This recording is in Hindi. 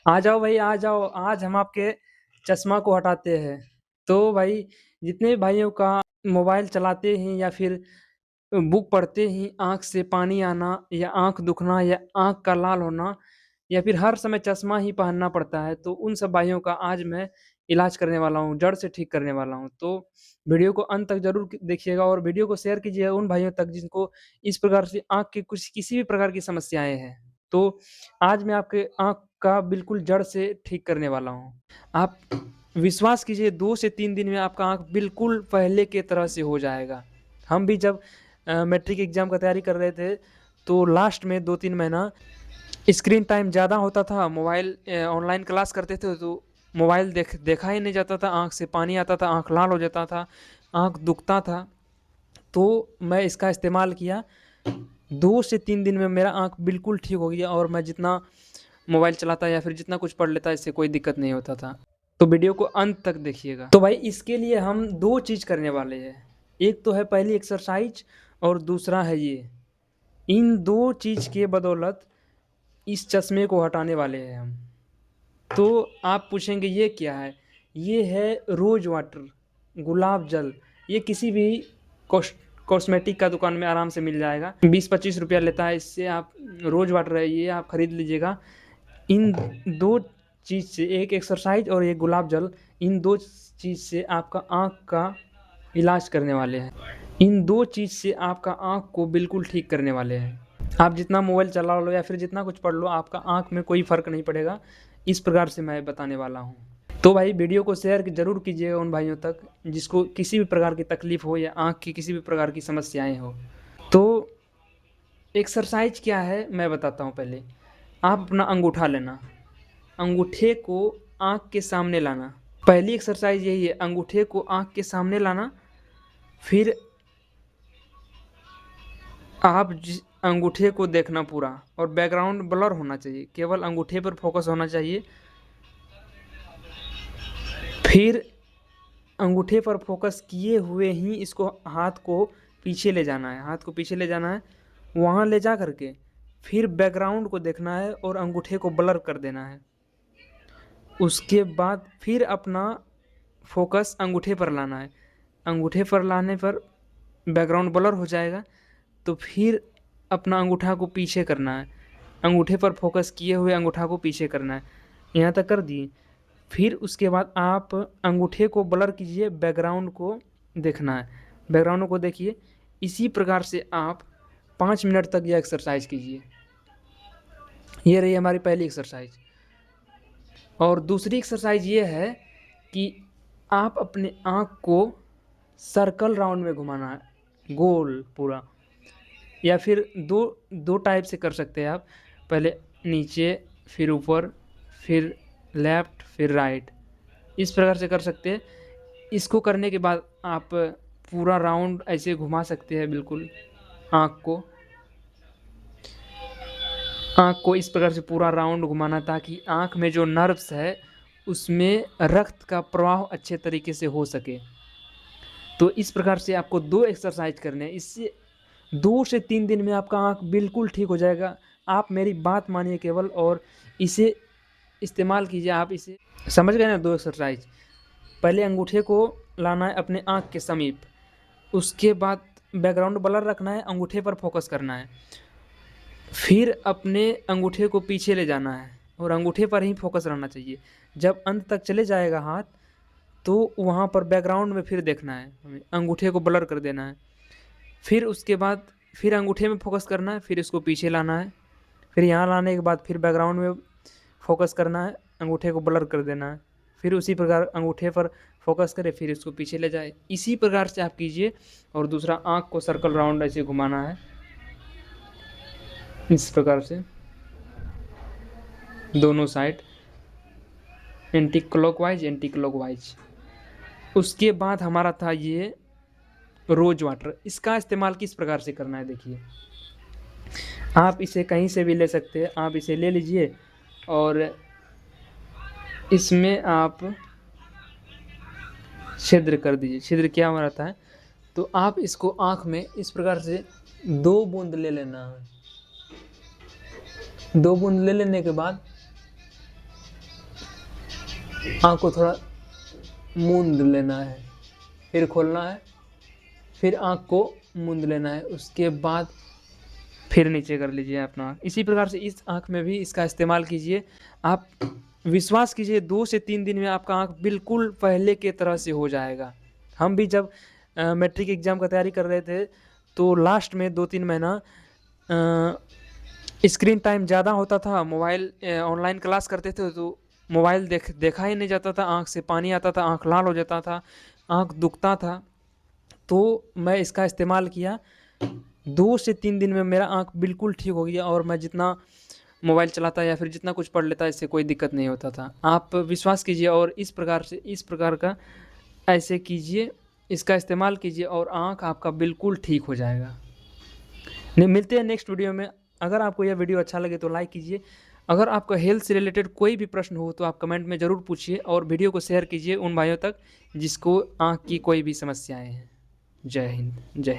आ जाओ भाई आ जाओ, आज हम आपके चश्मा को हटाते हैं। तो भाई जितने भाइयों का मोबाइल चलाते हैं या फिर बुक पढ़ते ही आँख से पानी आना या आँख दुखना या आँख का लाल होना या फिर हर समय चश्मा ही पहनना पड़ता है, तो उन सब भाइयों का आज मैं इलाज करने वाला हूँ, जड़ से ठीक करने वाला हूँ। तो वीडियो को अंत तक ज़रूर देखिएगा और वीडियो को शेयर कीजिएगा उन भाइयों तक जिनको इस प्रकार से आँख की कुछ किसी भी प्रकार की समस्याएँ हैं। तो आज मैं आपके आँख का बिल्कुल जड़ से ठीक करने वाला हूँ। आप विश्वास कीजिए 2 से 3 दिन में आपका आँख बिल्कुल पहले के तरह से हो जाएगा। हम भी जब मैट्रिक एग्ज़ाम का तैयारी कर रहे थे, तो लास्ट में 2-3 महीना स्क्रीन टाइम ज़्यादा होता था, मोबाइल ऑनलाइन क्लास करते थे तो मोबाइल देखा ही नहीं जाता था, आँख से पानी आता था, आँख लाल हो जाता था, आँख दुखता था। तो मैं इसका इस्तेमाल किया, 2 से 3 दिन में मेरा आँख बिल्कुल ठीक हो गया और मैं जितना मोबाइल चलाता या फिर जितना कुछ पढ़ लेता इससे कोई दिक्कत नहीं होता था। तो वीडियो को अंत तक देखिएगा। तो भाई इसके लिए हम 2 चीज़ करने वाले हैं। एक तो है पहली एक्सरसाइज और दूसरा है ये। इन 2 चीज़ के बदौलत इस चश्मे को हटाने वाले हैं हम। तो आप पूछेंगे ये क्या है? ये है रोज़ वाटर, गुलाब जल। ये किसी भी कॉस कॉस्मेटिक का दुकान में आराम से मिल जाएगा। 20-25 रुपया लेता है, इससे आप रोज़ वाटर है ये आप खरीद लीजिएगा। इन 2 चीज़ से, एक एक्सरसाइज और एक गुलाब जल, इन 2 चीज़ से आपका आँख का इलाज करने वाले हैं। इन 2 चीज़ से आपका आँख को बिल्कुल ठीक करने वाले हैं। आप जितना मोबाइल चला लो या फिर जितना कुछ पढ़ लो, आपका आँख में कोई फ़र्क नहीं पड़ेगा। इस प्रकार से मैं बताने वाला हूँ। तो भाई वीडियो को शेयर ज़रूर कीजिएगा उन भाइयों तक जिसको किसी भी प्रकार की तकलीफ़ हो या आँख की किसी भी प्रकार की समस्याएँ हो। तो एक्सरसाइज क्या है मैं बताता हूँ पहले। आप अपना अंगूठा लेना, अंगूठे को आँख के सामने लाना। पहली एक्सरसाइज यही है, अंगूठे को आँख के सामने लाना। फिर आप अंगूठे को देखना पूरा और बैकग्राउंड ब्लर होना चाहिए, केवल अंगूठे पर फोकस होना चाहिए। फिर अंगूठे पर फोकस किए हुए ही इसको हाथ को पीछे ले जाना है, हाथ को पीछे ले जाना है। वहाँ ले जा करके फिर बैकग्राउंड को देखना है और अंगूठे को ब्लर कर देना है। उसके बाद फिर अपना फोकस अंगूठे पर लाना है। अंगूठे पर लाने पर बैकग्राउंड ब्लर हो जाएगा, तो फिर अपना अंगूठा को पीछे करना है। अंगूठे पर फोकस किए हुए अंगूठा को पीछे करना है। यहाँ तक कर दिए। फिर उसके बाद आप अंगूठे को ब्लर कीजिए, बैकग्राउंड को देखना है। बैकग्राउंड को देखिए। इसी प्रकार से आप 5 मिनट तक यह एक्सरसाइज कीजिए। ये रही हमारी पहली एक्सरसाइज। और दूसरी एक्सरसाइज ये है कि आप अपने आँख को सर्कल राउंड में घुमाना है, गोल पूरा। या फिर दो दो टाइप से कर सकते हैं आप। पहले नीचे, फिर ऊपर, फिर लेफ्ट, फिर राइट, इस प्रकार से कर सकते हैं। इसको करने के बाद आप पूरा राउंड ऐसे घुमा सकते हैं बिल्कुल आँख को। आँख को इस प्रकार से पूरा राउंड घुमाना ताकि आँख में जो नर्व्स है उसमें रक्त का प्रवाह अच्छे तरीके से हो सके। तो इस प्रकार से आपको 2 एक्सरसाइज करने हैं। इससे 2 से 3 दिन में आपका आँख बिल्कुल ठीक हो जाएगा। आप मेरी बात मानिए केवल और इसे इस्तेमाल कीजिए। आप इसे समझ गए ना 2 एक्सरसाइज। पहले अंगूठे को लाना है अपने आँख के समीप, उसके बाद बैकग्राउंड ब्लर रखना है, अंगूठे पर फोकस करना है। फिर अपने अंगूठे को पीछे ले जाना है और अंगूठे पर ही फोकस रहना चाहिए। जब अंत तक चले जाएगा हाथ, तो वहाँ पर बैकग्राउंड में फिर देखना है, हमें अंगूठे को ब्लर कर देना है। फिर उसके बाद फिर अंगूठे में फोकस करना है, फिर इसको पीछे लाना है। फिर यहाँ लाने के बाद फिर बैकग्राउंड में फोकस करना है, अंगूठे को ब्लर कर देना है। फिर उसी प्रकार अंगूठे पर फोकस करें, फिर इसको पीछे ले जाए। इसी प्रकार से आप कीजिए। और दूसरा आँख को सर्कल राउंड ऐसे घुमाना है, इस प्रकार से दोनों side, anti clockwise anti clockwise. उसके बाद हमारा था ये रोज वाटर। इसका इस्तेमाल किस प्रकार से करना है देखिए। आप इसे कहीं से भी ले सकते हैं, आप इसे ले लीजिए और इसमें आप छिद्र कर दीजिए। छिद्र क्या रहता है, तो आप इसको आँख में इस प्रकार से 2 बूंद ले लेना है। 2 बूंद ले लेने के बाद आँख को थोड़ा मूंद लेना है, फिर खोलना है, फिर आँख को मूंद लेना है, उसके बाद फिर नीचे कर लीजिए अपना आँख। इसी प्रकार से इस आँख में भी इसका इस्तेमाल कीजिए। आप विश्वास कीजिए 2 से 3 दिन में आपका आँख बिल्कुल पहले के तरह से हो जाएगा। हम भी जब मैट्रिक एग्ज़ाम का तैयारी कर रहे थे, तो लास्ट में 2-3 महीना स्क्रीन टाइम ज़्यादा होता था, मोबाइल ऑनलाइन क्लास करते थे तो मोबाइल देखा ही नहीं जाता था, आँख से पानी आता था, आँख लाल हो जाता था, आँख दुखता था। तो मैं इसका इस्तेमाल किया, 2 से 3 दिन में मेरा आँख बिल्कुल ठीक हो गया और मैं जितना मोबाइल चलाता या फिर जितना कुछ पढ़ लेता, इससे कोई दिक्कत नहीं होता था। आप विश्वास कीजिए और इस प्रकार का ऐसे कीजिए, इसका इस्तेमाल कीजिए और आँख आपका बिल्कुल ठीक हो जाएगा। मिलते हैं नेक्स्ट वीडियो में। अगर आपको यह वीडियो अच्छा लगे तो लाइक कीजिए। अगर आपका हेल्थ से रिलेटेड कोई भी प्रश्न हो तो आप कमेंट में ज़रूर पूछिए और वीडियो को शेयर कीजिए उन भाइयों तक जिसको आँख की कोई भी समस्याएँ हैं। जय हिंद, जय